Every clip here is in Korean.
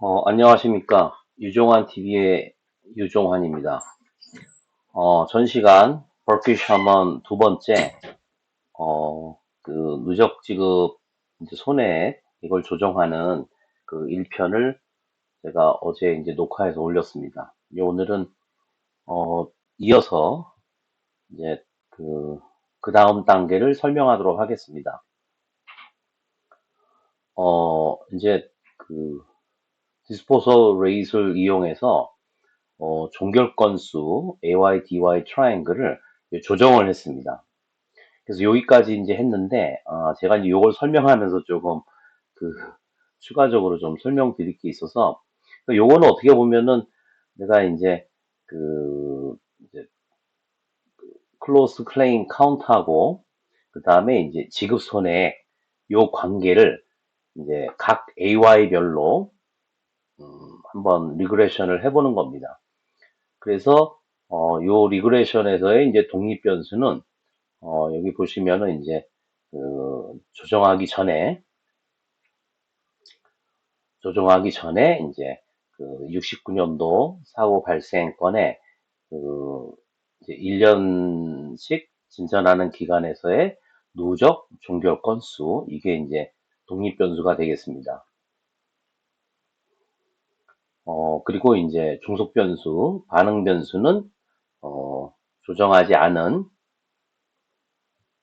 안녕하십니까. 유종환 TV의 유종환입니다. 전 시간 버킷 셔먼 두 번째, 그 누적 지급 이제 손해액 이걸 조정하는 그 1편을 제가 어제 이제 녹화해서 올렸습니다. 이제 오늘은, 이어서 이제 그 다음 단계를 설명하도록 하겠습니다. 이제 그 디스포서 레이스를 이용해서 종결 건수 AY, DY 트라이앵글을 조정을 했습니다. 그래서 여기까지 이제 했는데, 제가 이제 이걸 설명하면서 조금 그 추가적으로 좀 설명드릴 게 있어서, 요거는 어떻게 보면은 내가 이제 그 이제 클로스 클레임 카운트하고 그 다음에 이제 지급 손해액 요 관계를 이제 각 AY별로 한번 리그레션을 해보는 겁니다. 그래서 요 리그레션에서의 이제 독립 변수는 여기 보시면은 이제 조정하기 전에 이제 그 69년도 사고 발생 건에 그 이제 1년씩 진전하는 기간에서의 누적 종결 건수 이게 이제 독립 변수가 되겠습니다. 그리고 이제 종속 변수, 반응 변수는 조정하지 않은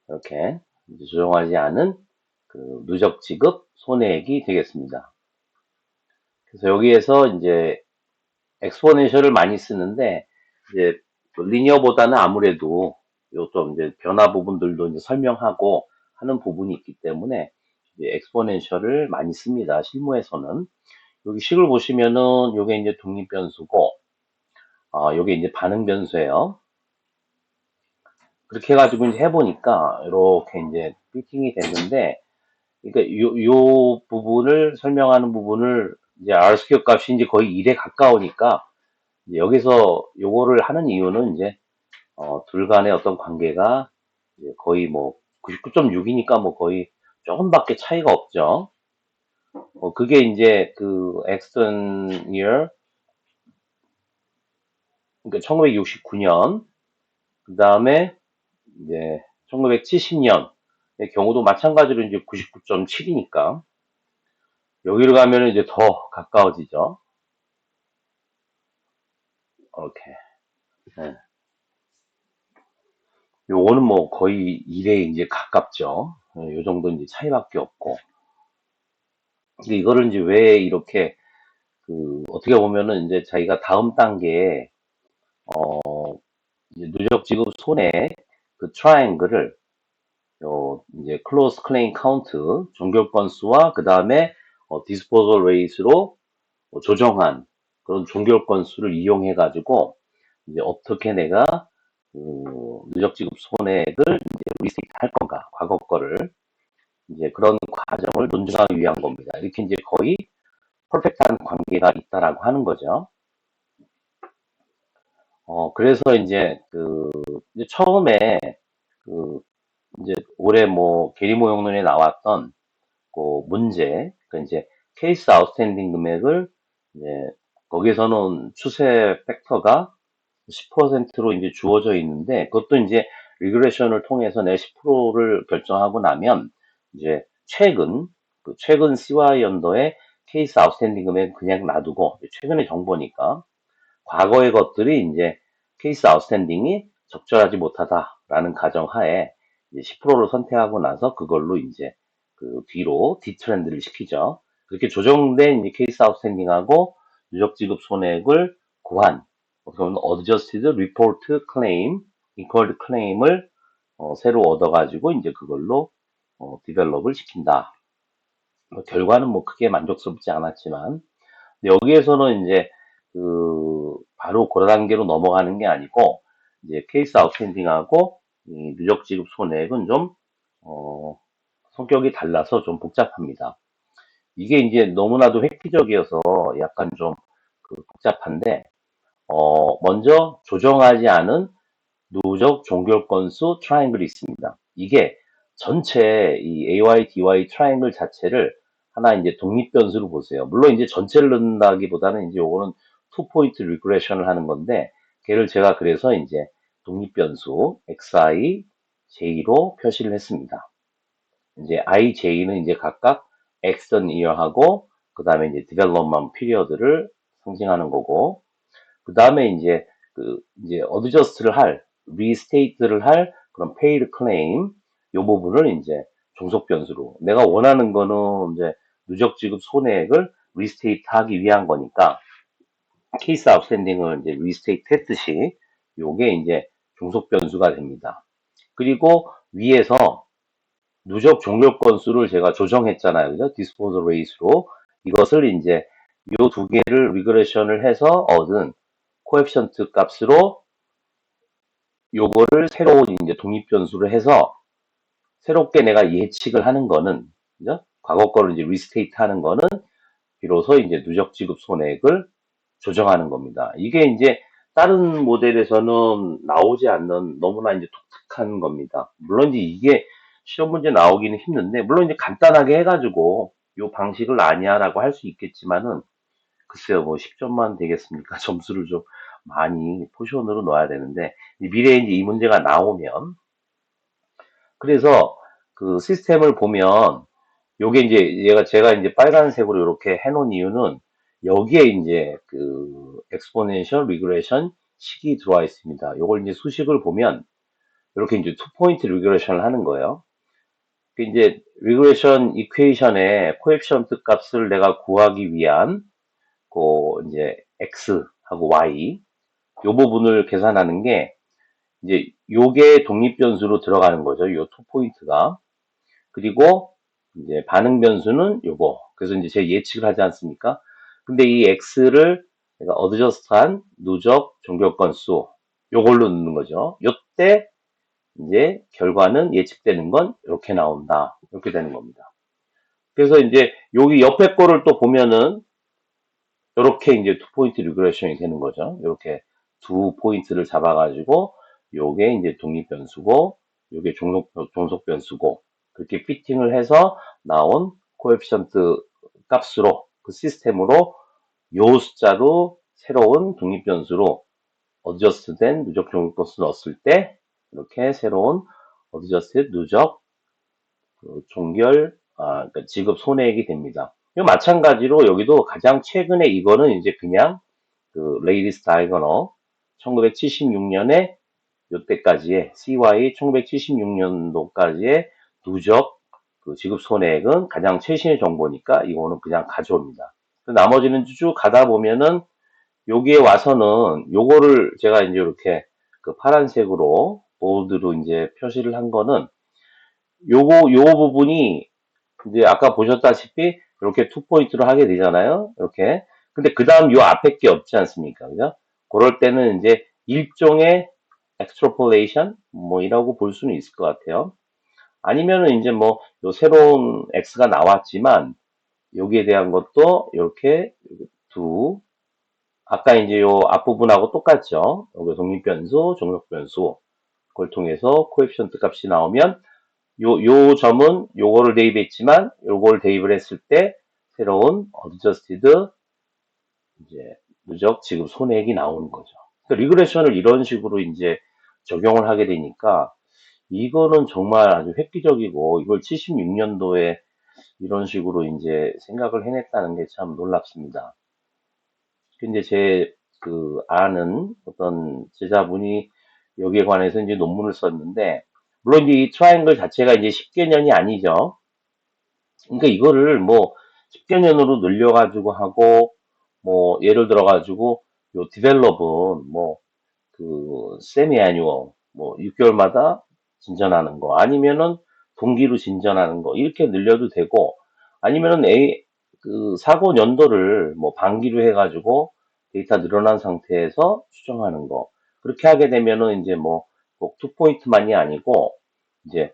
이렇게 이제 조정하지 않은 그 누적 지급 손해액이 되겠습니다. 그래서 여기에서 이제 엑스포넨셜을 많이 쓰는데 이제 리니어보다는 아무래도 요좀 이제 변화 부분들도 이제 설명하고 하는 부분이 있기 때문에 이제 엑스포넨셜을 많이 씁니다. 실무에서는 여기 식을 보시면은 요게 이제 독립 변수고 요게 이제 반응 변수예요. 그렇게 해가지고 이제 해보니까 이렇게 이제 피팅이 됐는데 그러니까 요 부분을 설명하는 부분을 이제 R스퀘어 값이 이제 거의 1에 가까우니까 이제 여기서 요거를 하는 이유는 이제 둘 간의 어떤 관계가 이제 거의 뭐 99.6이니까 뭐 거의 조금밖에 차이가 없죠. 그게 이제 그 엑스턴 year 그러니까 1969년 그 다음에 이제 1970년의 경우도 마찬가지로 이제 99.7이니까 여기로 가면 이제 더 가까워지죠. 이렇게. 네. 요거는 뭐 거의 1에 이제 가깝죠. 요 정도 이제 차이밖에 없고. 근데 이거를 이제 왜 이렇게 어떻게 보면은 이제 자기가 다음 단계에 이제 누적 지급 손해 그 트라이앵글을 이제 클로스 클레임 카운트 종결 건수와 그 다음에 디스포절 레이스로 조정한 그런 종결 건수를 이용해 가지고 이제 어떻게 내가 그 누적 지급 손해액을 이제 리스트 할 건가 과거 거를 이제 그런 과정을 논증하기 위한 겁니다. 이렇게 이제 거의 퍼펙트한 관계가 있다라고 하는 거죠. 그래서 이제 이제 처음에 그 이제 올해 뭐 계리모형론에 나왔던 그 문제, 그 이제 케이스 아웃스탠딩 금액을 이제 거기서는 추세 팩터가 10%로 이제 주어져 있는데 그것도 이제 리그레션을 통해서 내 10%를 결정하고 나면 이제 최근 CY 연도의 케이스 아웃스탠딩 금액 그냥 놔두고 최근의 정보니까 과거의 것들이 이제 케이스 아웃스탠딩이 적절하지 못하다라는 가정하에 이제 10%를 선택하고 나서 그걸로 이제 그 뒤로 뒤트렌드를 시키죠. 그렇게 조정된 이제 케이스 아웃스탠딩하고 누적 지급 손해액을 구한 그런 adjusted report claim, equal claim을 새로 얻어가지고 이제 그걸로 디벨롭을 시킨다. 결과는 뭐 크게 만족스럽지 않았지만 여기에서는 이제 바로 그 단계로 넘어가는 게 아니고 이제 케이스 아웃스탠딩하고 이 누적 지급 손해액은 좀 어, 성격이 달라서 좀 복잡합니다. 이게 이제 너무나도 획기적이어서 약간 좀 복잡한데 먼저 조정하지 않은 누적 종결 건수 트라이앵글이 있습니다. 이게 전체 이 AY, DY 트라이앵글 자체를 하나 이제 독립 변수를 보세요. 물론 이제 전체를 넣는다기보다는 이제 요거는 투 포인트 리그레션을 하는 건데 걔를 제가 그래서 이제 독립 변수 xi, j로 표시를 했습니다. 이제 i, j는 이제 각각 액션 이어하고 그 다음에 이제 디벨롭먼트 피리어드를 상징하는 거고 그 다음에 이제 어드저스트를 할, 리스테이트를 할 그런 페이드 클레임 요 부분을 이제 종속 변수로 내가 원하는 거는 이제 누적 지급 손해액을 리스테이트 하기 위한 거니까 케이스 아웃스탠딩을 이제 리스테이트 했듯이 요게 이제 종속 변수가 됩니다. 그리고 위에서 누적 종료 건수를 제가 조정했잖아요. 그죠? 디스포저 레이스로 이것을 이제 요 두 개를 리그레션을 해서 얻은 코에피션트 값으로 요거를 새로운 이제 독립 변수를 해서 새롭게 내가 예측을 하는 거는 그죠? 과거 거를 이제 리스테이트 하는 거는 비로소 이제 누적 지급 손해액을 조정하는 겁니다. 이게 이제 다른 모델에서는 나오지 않는 너무나 이제 독특한 겁니다. 물론 이제 이게 시험 문제 나오기는 힘든데 물론 이제 간단하게 해가지고 요 방식을 아니야라고 할 수 있겠지만은 글쎄요 뭐 10점만 되겠습니까? 점수를 좀 많이 포션으로 넣어야 되는데 미래에 이제 이 문제가 나오면 그래서 그 시스템을 보면 요게 이제 제가 이제 빨간색으로 이렇게 해놓은 이유는 여기에 이제 그 exponential regression 식이 들어와 있습니다. 요걸 이제 수식을 보면 이렇게 이제 투 포인트 리그레션을 하는 거예요. 그 이제 리그레션 이퀘이션의 코에피션트 값을 내가 구하기 위한 그 이제 x하고 y 요 부분을 계산하는 게 이제 요게 독립 변수로 들어가는 거죠. 요 투 포인트가. 그리고 이제 반응 변수는 요거. 그래서 이제 제가 예측을 하지 않습니까? 근데 이 x를 내가 어드저스트한 누적 종교 건수 요걸로 넣는 거죠. 요때 이제 결과는 예측되는 건 이렇게 나온다. 이렇게 되는 겁니다. 그래서 이제 여기 옆에 거를 또 보면은 이렇게 이제 투 포인트 리그레션이 되는 거죠. 이렇게 두 포인트를 잡아가지고 요게 이제 독립 변수고 요게 종속 변수고 그렇게 피팅을 해서 나온 코에피션트 값으로 그 시스템으로 요 숫자로 새로운 독립 변수로 어드저스트된 누적 종속 건수 넣었을 때 이렇게 새로운 어드저스트 누적 그 그러니까 지급 손해액이 됩니다. 마찬가지로 여기도 가장 최근에 이거는 이제 그냥 그 레이디스 다이거널 1976년에 요때까지의 CY 1976년도까지의 누적 그 지급 손해액은 가장 최신의 정보니까 이거는 그냥 가져옵니다. 나머지는 쭉 가다 보면은 여기에 와서는 요거를 제가 이제 이렇게 그 파란색으로 볼드로 이제 표시를 한 거는 요 부분이 이제 아까 보셨다시피 이렇게 투 포인트로 하게 되잖아요. 이렇게. 근데 그 다음 요 앞에 게 없지 않습니까? 그죠? 그럴 때는 이제 일종의 extrapolation 뭐 이라고 볼 수는 있을 것 같아요. 아니면은 이제 뭐 요 새로운 x가 나왔지만 여기에 대한 것도 이렇게 두 아까 이제 요 앞부분하고 똑같죠. 여기 독립변수, 종속변수 그걸 통해서 코에피션트 값이 나오면 요 점은 요거를 대입했지만 요걸 대입을 했을 때 새로운 어드저스티드 이제 누적 지급 손해액이 나오는 거죠. 그러니까 리그레션을 이런 식으로 이제 적용을 하게 되니까 이거는 정말 아주 획기적이고 이걸 76년도에 이런 식으로 이제 생각을 해냈다는 게 참 놀랍습니다. 근데 제 그 아는 어떤 제자분이 여기에 관해서 이제 논문을 썼는데 물론 이제 이 트라이앵글 자체가 이제 10개년이 아니죠. 그러니까 이거를 뭐 10개년으로 늘려가지고 하고 뭐 예를 들어가지고 요 디벨롭은 뭐 그 세미 애뉴얼 뭐 6개월마다 진전하는 거 아니면은 분기로 진전하는 거 이렇게 늘려도 되고 아니면은 그 사고 연도를 뭐 반기로 해가지고 데이터 늘어난 상태에서 추정하는 거 그렇게 하게 되면은 이제 뭐 꼭 2포인트만이 아니고 이제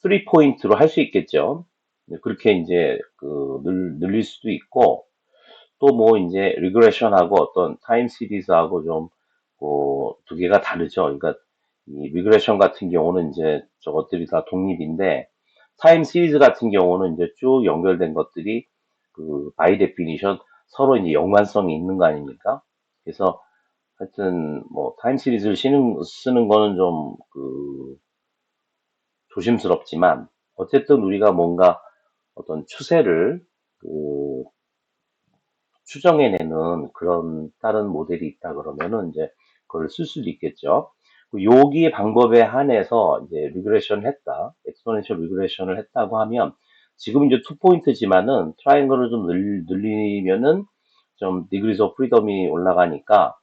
3포인트로 할 수 있겠죠. 그렇게 이제 그 늘릴 수도 있고 또 뭐 이제 리그레션하고 어떤 타임 시리즈하고 좀 두 개가 다르죠. 그러니까 이 리그레션 같은 경우는 이제 저것들이 다 독립인데 타임 시리즈 같은 경우는 이제 쭉 연결된 것들이 by definition 서로 이제 연관성이 있는 거 아닙니까? 그래서 하여튼 뭐 타임 시리즈를 쓰는 거는 좀 조심스럽지만 어쨌든 우리가 뭔가 어떤 추세를 그 추정해내는 그런 다른 모델이 있다 그러면은 이제 그걸 쓸 수도 있겠죠. 여기 방법에 한해서 이제 리그레션 했다, 엑스포넨셜 리그레션을 했다고 하면 지금 이제 투 포인트지만은 트라이앵글을 좀 늘리면은 좀 디그리스 오브 프리덤이 올라가니까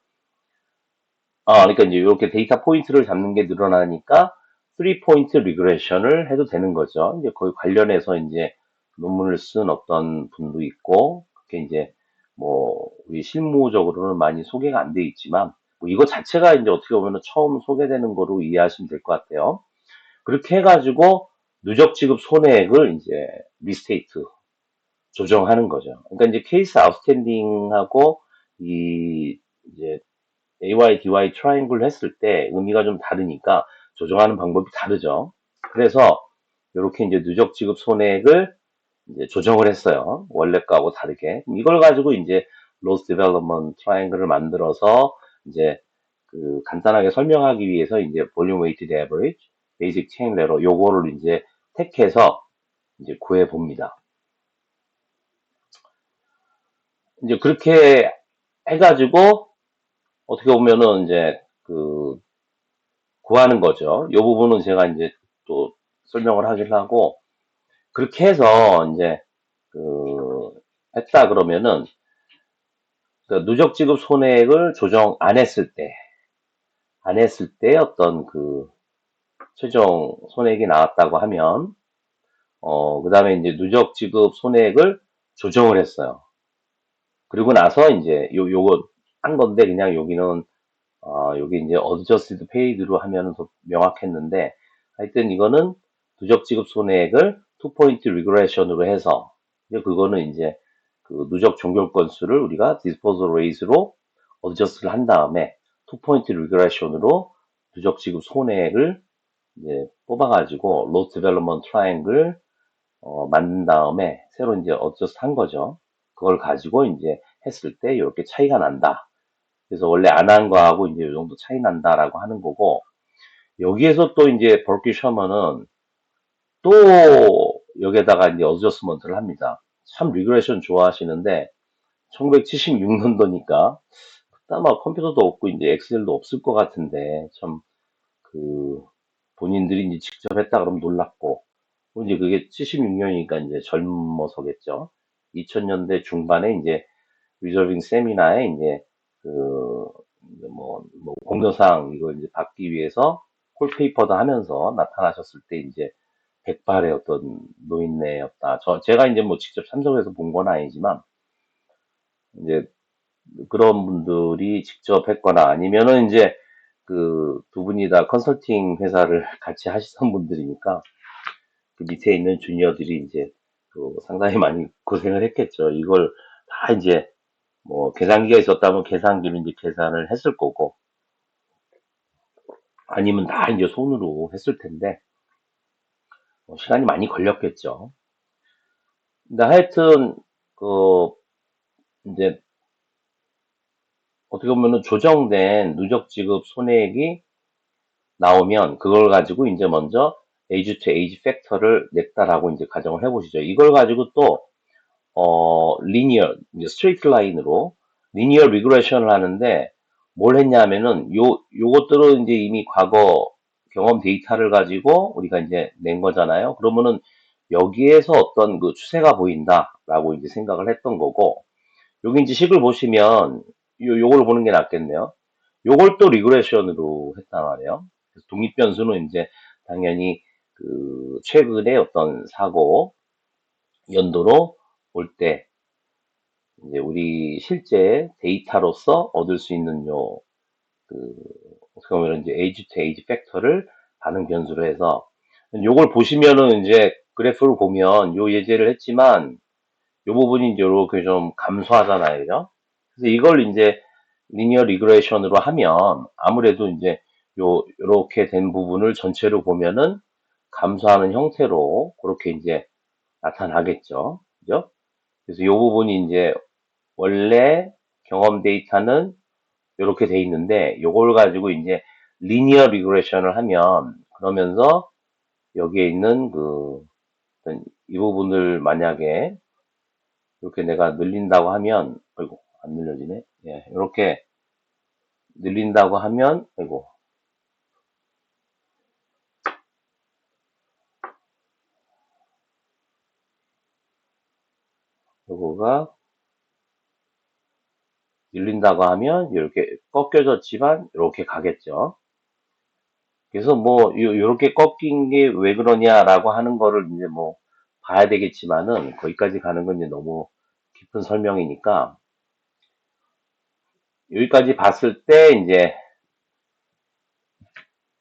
그러니까 이제 이렇게 데이터 포인트를 잡는 게 늘어나니까 3포인트 리그레션을 해도 되는 거죠. 이제 거기 관련해서 이제 논문을 쓴 어떤 분도 있고, 그게 이제 뭐 우리 실무적으로는 많이 소개가 안 돼 있지만, 뭐 이거 자체가 이제 어떻게 보면 처음 소개되는 거로 이해하시면 될 것 같아요. 그렇게 해가지고 누적 지급 손해액을 이제 리스테이트 조정하는 거죠. 그러니까 이제 케이스 아웃스탠딩하고 이 이제 AY, DY 트라이앵글 했을 때 의미가 좀 다르니까 조정하는 방법이 다르죠. 그래서 이렇게 이제 누적 지급 손해액을 이제 조정을 했어요. 원래 거하고 다르게. 이걸 가지고 이제 로스 디벨롭먼트 트라이앵글을 만들어서 이제 간단하게 설명하기 위해서 이제 볼륨 웨이티드 에버리지, 베이직 체인 레러 요거를 이제 택해서 이제 구해 봅니다. 이제 그렇게 해가지고 어떻게 보면은 이제 구하는 거죠. 이 부분은 제가 이제 또 설명을 하긴 하고, 그렇게 해서 이제 했다 그러면은 누적 지급 손해액을 조정 안 했을 때 어떤 최종 손해액이 나왔다고 하면, 그 다음에 이제 누적 지급 손해액을 조정을 했어요. 그리고 나서 이제 요거 한 건데, 그냥 여기는 여기 이제 adjusted paid로 하면은 더 명확했는데, 하여튼 이거는 누적 지급 손해액을 2포인트 리그레션으로 해서, 이제 그거는 이제 누적 종결 건수를 우리가 disposal rate로 adjust를 한 다음에 2포인트 리그레션으로 누적 지급 손해액을 이제 뽑아가지고 loss development triangle 만든 다음에 새로 이제 adjust 한 거죠. 그걸 가지고 이제 했을 때 이렇게 차이가 난다. 그래서 원래 안 한 거하고 이제 이 정도 차이 난다라고 하는 거고, 여기에서 또 이제 버키 셔먼은 또 여기에다가 이제 어저스먼트를 합니다. 참 리그레션 좋아하시는데 1976년도니까 그때 아마 컴퓨터도 없고 이제 엑셀도 없을 것 같은데 참 본인들이 이제 직접 했다 그러면 놀랍고, 이제 그게 76년이니까 이제 젊어서겠죠. 2000년대 중반에 이제 리저빙 세미나에 이제 이제 뭐 공로상 이거 이제 받기 위해서 콜페이퍼도 하면서 나타나셨을 때 이제 백발의 어떤 노인네였다. 제가 이제 뭐 직접 참석해서 본 건 아니지만 이제 그런 분들이 직접 했거나 아니면은 이제 두 분이 다 컨설팅 회사를 같이 하시던 분들이니까 그 밑에 있는 주니어들이 이제 상당히 많이 고생을 했겠죠. 이걸 다 이제 뭐 계산기가 있었다면 계산기로 이제 계산을 했을 거고, 아니면 다 이제 손으로 했을 텐데 시간이 많이 걸렸겠죠. 근데 하여튼 이제 어떻게 보면은 조정된 누적 지급 손해액이 나오면 그걸 가지고 이제 먼저 에이지 투 에이지 팩터를 냈다라고 이제 가정을 해보시죠. 이걸 가지고 또 리니어, 이제 스트레이트 라인으로 리니어 리그레션을 하는데 뭘 했냐면은 요것들은 이제 이미 과거 경험 데이터를 가지고 우리가 이제 낸 거잖아요. 그러면은 여기에서 어떤 추세가 보인다라고 이제 생각을 했던 거고, 여기 이제 식을 보시면 요걸 보는 게 낫겠네요. 요걸 또 리그레션으로 했단 말이에요. 그래서 독립 변수는 이제 당연히 최근에 어떤 사고 연도로 올 때 이제 우리 실제 데이터로서 얻을 수 있는 그, 어떻게 보면 이제 에이지 투 에이지 팩터를 반응 변수로 해서 요걸 보시면은 이제 그래프를 보면 요 예제를 했지만 요 부분이 이제 이렇게 좀 감소하잖아요. 그죠? 그래서 이걸 이제 리니어 리그레이션으로 하면 아무래도 이제 요렇게 된 부분을 전체로 보면은 감소하는 형태로 그렇게 이제 나타나겠죠. 그죠? 그래서 요 부분이 이제 원래 경험 데이터는 이렇게 돼 있는데 요걸 가지고 이제 리니어 리그레션을 하면 그러면서 여기에 있는 어떤 이 부분을 만약에 이렇게 내가 늘린다고 하면 아이고 안 늘려지네. 예, 이렇게 늘린다고 하면 아이고 요거가 늘린다고 하면 이렇게 꺾여졌지만 이렇게 가겠죠. 그래서 뭐 요렇게 꺾인 게 왜 그러냐라고 하는 거를 이제 뭐 봐야 되겠지만은 거기까지 가는 건 이제 너무 깊은 설명이니까 여기까지 봤을 때 이제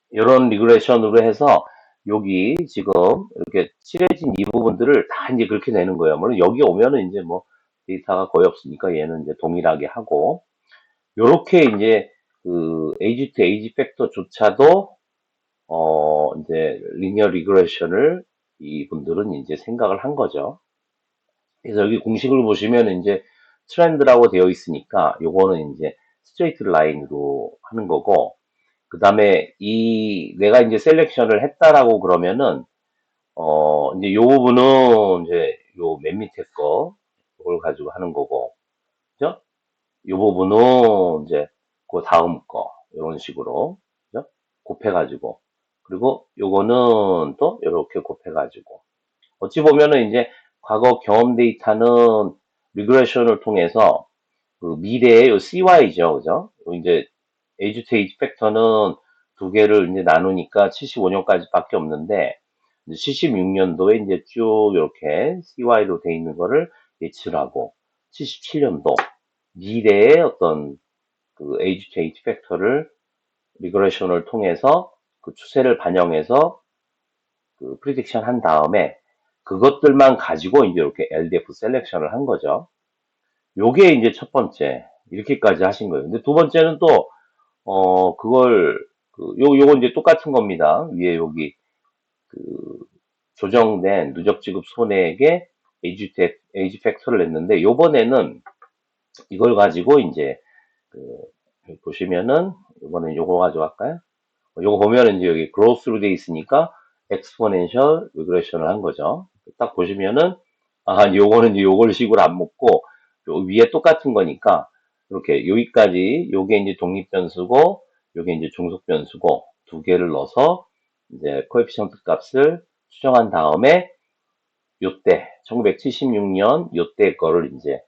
이런 리그레션으로 해서 여기 지금 이렇게 칠해진 이 부분들을 다 이제 그렇게 내는 거예요. 물론 여기 오면은 이제 뭐 데이터가 거의 없으니까 얘는 이제 동일하게 하고 요렇게 이제 그 에이지 투 에이지 팩터조차도 이제 리니어 리그레션을 이분들은 이제 생각을 한 거죠. 그래서 여기 공식을 보시면 이제 트렌드라고 되어 있으니까 요거는 이제 스트레이트 라인으로 하는 거고 그 다음에 이 내가 이제 셀렉션을 했다라고 그러면은 이제 요 부분은 이제 요 맨 밑에 거 그걸 가지고 하는 거고 그죠? 요 부분은 이제 그 다음 거 이런 식으로 그죠? 곱해가지고 그리고 요거는 또 이렇게 곱해가지고 어찌 보면은 이제 과거 경험 데이터는 리그레션을 통해서 그 미래의 요 CY죠, 그죠? 이제 에이지 투 에이지 팩터는 두 개를 이제 나누니까 75년까지밖에 없는데 76년도에 이제 쭉 이렇게 CY로 돼 있는 거를 예측을 하고 77년도 미래의 어떤 그 에이지 투 에이지 팩터를 리그레션을 통해서 그 추세를 반영해서 그 프리딕션 한 다음에 그것들만 가지고 이제 이렇게 LDF 셀렉션을 한 거죠. 요게 이제 첫 번째 이렇게까지 하신 거예요. 근데 두 번째는 또 그걸 요거 이제 똑같은 겁니다. 위에 여기 그 조정된 누적 지급 손해액에 에이지 팩터를 냈는데 요번에는 이걸 가지고 이제 그 보시면은 이번엔 요거 가져갈까요? 요거 보면은 이제 여기 그로스로 돼 있으니까 엑스포넨셜 리그레션을 한 거죠. 딱 보시면은 아 요거는 이제 요걸 식으로 안 먹고 요 위에 똑같은 거니까 이렇게 여기까지 요게 이제 독립 변수고 요게 이제 종속 변수고 두 개를 넣어서 이제 코에피션트 값을 수정한 다음에 요때 1976년 요때 거를 이제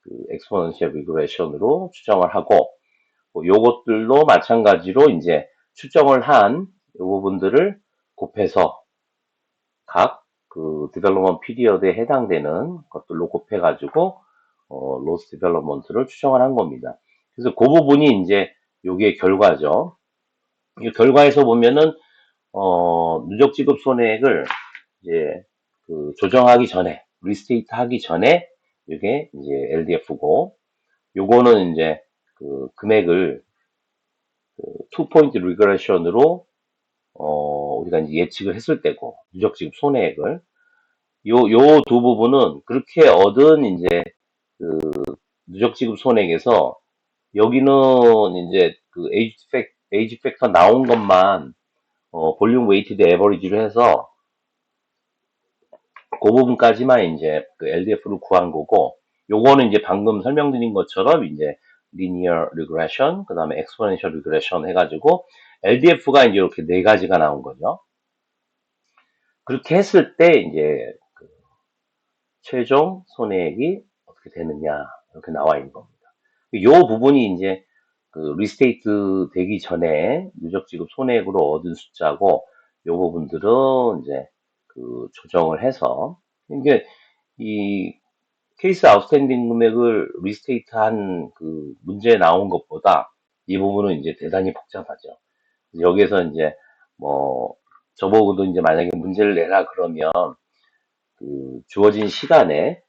그 엑스포넨셜 리그레션으로 추정을 하고 뭐 요것들도 마찬가지로 이제 추정을 한 요 부분들을 곱해서 각 그 디벨롭먼트 피리어드에 해당되는 것들로 곱해가지고 로스 디벨롭먼트를 추정을 한 겁니다. 그래서 그 부분이 이제 요게 결과죠. 이 결과에서 보면은 누적 지급 손해액을 이제 그 조정하기 전에 리스테이트 하기 전에 이게 이제 LDF고 요거는 이제 그 금액을 투 포인트 리그레션으로 우리가 이제 예측을 했을 때고 누적 지급 손해액을 요 두 부분은 그렇게 얻은 이제 그 누적 지급 손해액에서 여기는 이제 그 에이지 팩터 나온 것만 볼륨 웨이티드 에버리지로 해서 그 부분까지만 이제 그 LDF를 구한 거고 요거는 이제 방금 설명드린 것처럼 이제 리니어 리그레션 그다음에 엑스포넨셜 리그레션 해가지고 LDF가 이제 이렇게 네 가지가 나온 거죠. 그렇게 했을 때 이제 그 최종 손해액이 어떻게 되느냐 이렇게 나와 있는 겁니다. 요 부분이 이제 그 리스테이트 되기 전에 누적 지급 손해액으로 얻은 숫자고 요 부분들은 이제 그 조정을 해서 이게 이 케이스 아웃스탠딩 금액을 리스테이트한 그 문제에 나온 것보다 이 부분은 이제 대단히 복잡하죠. 여기에서 이제 뭐 저보고도 이제 만약에 문제를 내라 그러면 그 주어진 시간에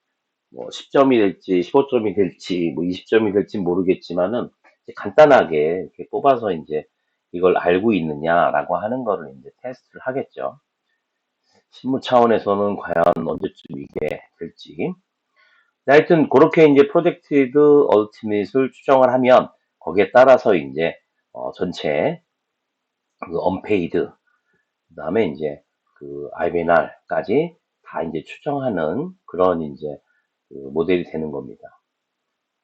뭐 10점이 될지 15점이 될지 뭐 20점이 될지 모르겠지만은 간단하게 이렇게 뽑아서 이제 이걸 알고 있느냐라고 하는 거를 이제 테스트를 하겠죠. 실무 차원에서는 과연 언제쯤 이게 될지. 하여튼 그렇게 이제 프로젝티드 얼티밋을 추정을 하면 거기에 따라서 이제 전체 그 언페이드 그다음에 이제 그 IBNR까지 다 이제 추정하는 그런 이제 그 모델이 되는 겁니다.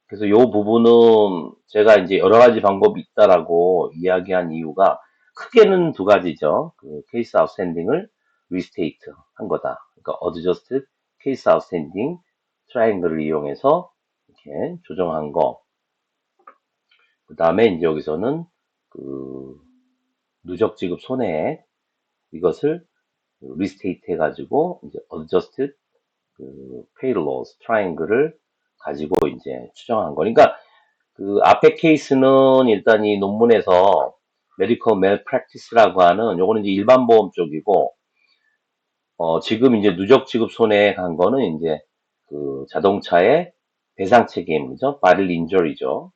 그래서 요 부분은 제가 이제 여러 가지 방법이 있다라고 이야기한 이유가 크게는 두 가지죠. 그 케이스 아웃스탠딩을 리스테이트 한 거다. 그러니까 어드저스트 케이스 아웃스탠딩 트라이앵글을 이용해서 이렇게 조정한 거. 그 다음에 이제 여기서는 그 누적 지급 손해액 이것을 리스테이트 해가지고 이제 어드저스트 그 페이드 로스 트라이앵글을 가지고 이제 추정한 거니까 그 앞에 케이스는 일단 이 논문에서 메디컬 멜프랙티스라고 하는 요거는 이제 일반 보험 쪽이고 지금 이제 누적 지급 손해액 한 거는 이제 그 자동차의 배상 책임이죠. 바딜 인저리죠.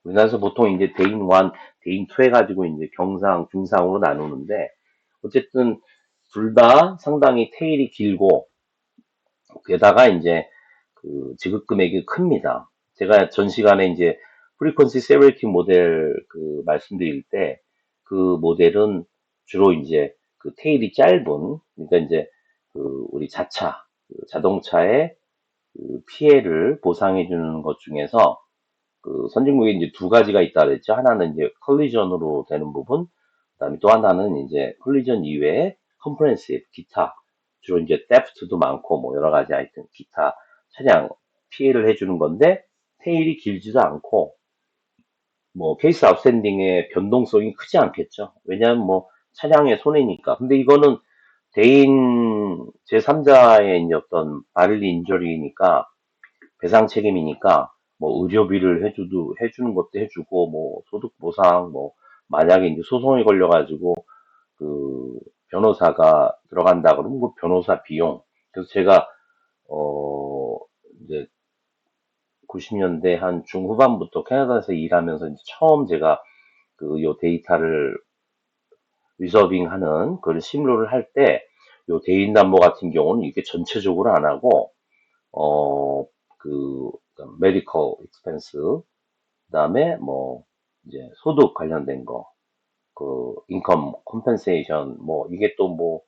우리나라에서 보통 이제 대인 1, 대인 2 해가지고 이제 경상, 중상으로 나누는데 어쨌든 둘 다 상당히 테일이 길고 게다가 이제 그 지급 금액이 큽니다. 제가 전 시간에 이제 프리퀀시 세버리티 모델 그 말씀드릴 때 그 모델은 주로 이제 그 테일이 짧은 그러니까 이제 그 우리 자차 그 자동차의 그 피해를 보상해 주는 것 중에서 그 선진국에 이제 두 가지가 있다 그랬죠. 하나는 이제 컬리전으로 되는 부분, 그다음에 또 하나는 이제 컬리전 이외에 컴프렌시브 기타 주로 이제 데프트도 많고 뭐 여러 가지 하여튼 기타 차량 피해를 해주는 건데 테일이 길지도 않고 뭐 케이스 아웃스탠딩의 변동성이 크지 않겠죠. 왜냐하면 뭐 차량의 손해니까. 근데 이거는 대인 제3자의 이제 어떤 바릴리 인저리니까 배상 책임이니까 뭐 의료비를 해주는 것도 해주고 뭐 소득 보상 뭐 만약에 이제 소송이 걸려가지고 그 변호사가 들어간다 그러면 그 변호사 비용. 그래서 제가 어 이제 90년대 한 중후반부터 캐나다에서 일하면서 이제 처음 제가 그 요 데이터를 리서빙하는 그런 심로를 할 때 요 대인담보 같은 경우는 이게 전체적으로 안 하고 그 메디컬 익스펜스 그다음에 뭐 이제 소득 관련된 거, 그 인컴 컴펜세이션 뭐 이게 또 뭐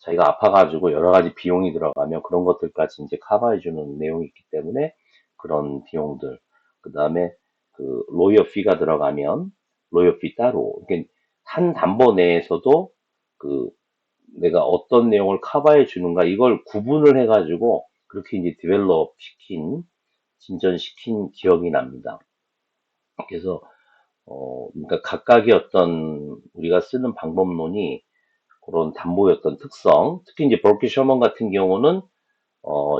자기가 아파가지고 여러 가지 비용이 들어가면 그런 것들까지 이제 커버해주는 내용이 있기 때문에 그런 비용들, 그 다음에 그 로이어 피가 들어가면 로이어 피 따로, 이게 한 담보 내에서도 그 내가 어떤 내용을 커버해 주는가 이걸 구분을 해가지고 그렇게 이제 디벨롭 시킨 진전시킨 기억이 납니다. 그래서 그러니까 각각의 어떤 우리가 쓰는 방법론이 그런 담보의 어떤 특성, 특히 이제 버키 셔먼 같은 경우는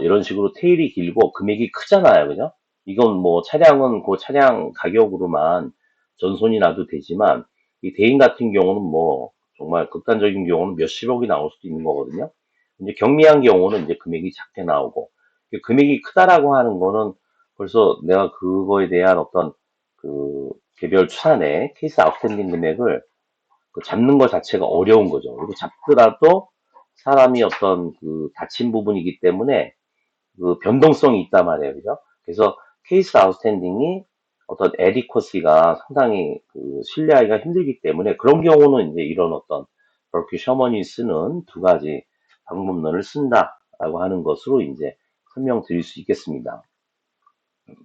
이런 식으로 테일이 길고 금액이 크잖아요, 그죠? 이건 뭐 차량은 그 차량 가격으로만 전손이 나도 되지만 이 대인 같은 경우는 뭐 정말 극단적인 경우는 몇십억이 나올 수도 있는 거거든요. 이제 경미한 경우는 이제 금액이 작게 나오고 금액이 크다라고 하는 거는 벌써 내가 그거에 대한 어떤 그 개별 추산의 케이스 아웃스탠딩 금액을 그 잡는 것 자체가 어려운 거죠. 그리고 잡더라도 사람이 어떤 그 다친 부분이기 때문에 그 변동성이 있단 말이에요. 그죠? 그래서 케이스 아웃스탠딩이 어떤 에디쿼시가 상당히 그 신뢰하기가 힘들기 때문에 그런 경우는 이제 이런 어떤 버키 셔먼이 쓰는 두 가지 방법론을 쓴다라고 하는 것으로 이제 설명드릴 수 있겠습니다.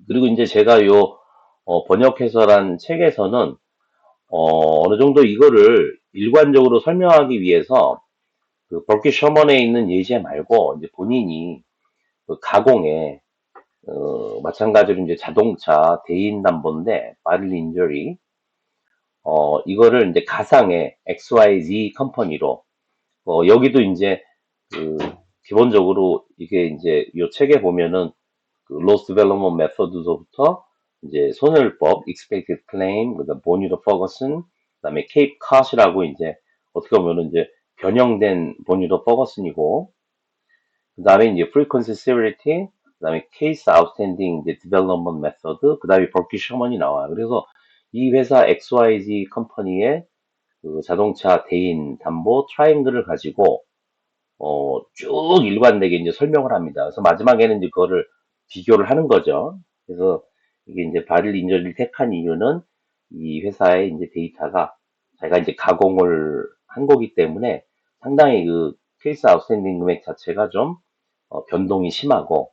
그리고 이제 제가 요 번역해서란 책에서는 어느 정도 이거를 일관적으로 설명하기 위해서 그 버키 셔먼에 있는 예제 말고 이제 본인이 그 가공에 마찬가지로 이제 자동차 대인 담보인데 바딜 인저리 이거를 이제 가상의 XYZ 컴퍼니로 여기도 이제 그 기본적으로 이게 이제 이 책에 보면은 그 로스 디벨롭먼트 메서드서부터 이제 손해율법, expected claim, 그다음 보니더 퍼거슨, 그다음에 케이프 컷이라고 이제 어떻게 보면은 이제 변형된 보니더 퍼거슨이고 그다음에 이제 frequency severity, 그다음에 case outstanding 이제 development method, 그다음에 버키 셔먼이 나와요. 그래서 이 회사 XYZ 컴퍼니의 그 자동차 대인 담보 트라이앵글을 가지고 쭉 일관되게 이제 설명을 합니다. 그래서 마지막에는 이제 그거를 비교를 하는 거죠. 그래서 이게 이제 바릴 인저리를 택한 이유는 이 회사의 이제 데이터가 자기가 이제 가공을 한 거기 때문에 상당히 그 케이스 아웃스탠딩 금액 자체가 좀 변동이 심하고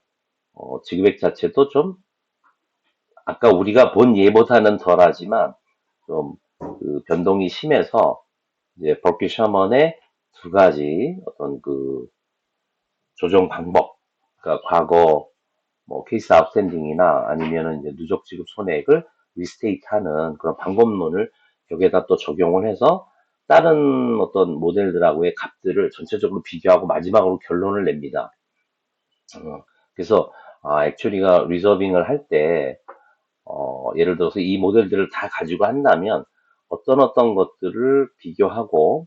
지급액 자체도 좀 아까 우리가 본 예보다는 덜하지만 좀 그 변동이 심해서 이제 버키 셔먼의 두 가지 어떤 그 조정 방법, 그러니까 과거 뭐 케이스 아웃스탠딩이나 아니면은 이제 누적 지급 손해액을 리스테이트하는 그런 방법론을 여기에다 또 적용을 해서 다른 어떤 모델들하고의 값들을 전체적으로 비교하고 마지막으로 결론을 냅니다. 그래서 액츄리가 리저빙을 할 때 예를 들어서 이 모델들을 다 가지고 한다면 어떤 것들을 비교하고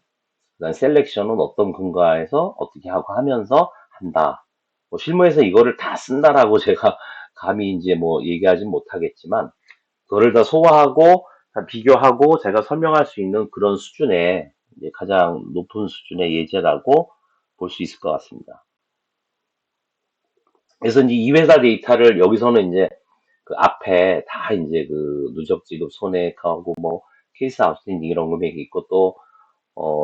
그다음 셀렉션은 어떤 근거에서 어떻게 하고 하면서 한다. 뭐 실무에서 이거를 다 쓴다라고 제가 감히 이제 뭐 얘기하진 못하겠지만 그거를 다 소화하고 다 비교하고 제가 설명할 수 있는 그런 수준의 이제 가장 높은 수준의 예제라고 볼 수 있을 것 같습니다. 그래서 이제 이 회사 데이터를 여기서는 이제 그 앞에 다 이제 그 누적 지급 손해하고 뭐 케이스 아웃스탠딩 이런 금액이 있고 또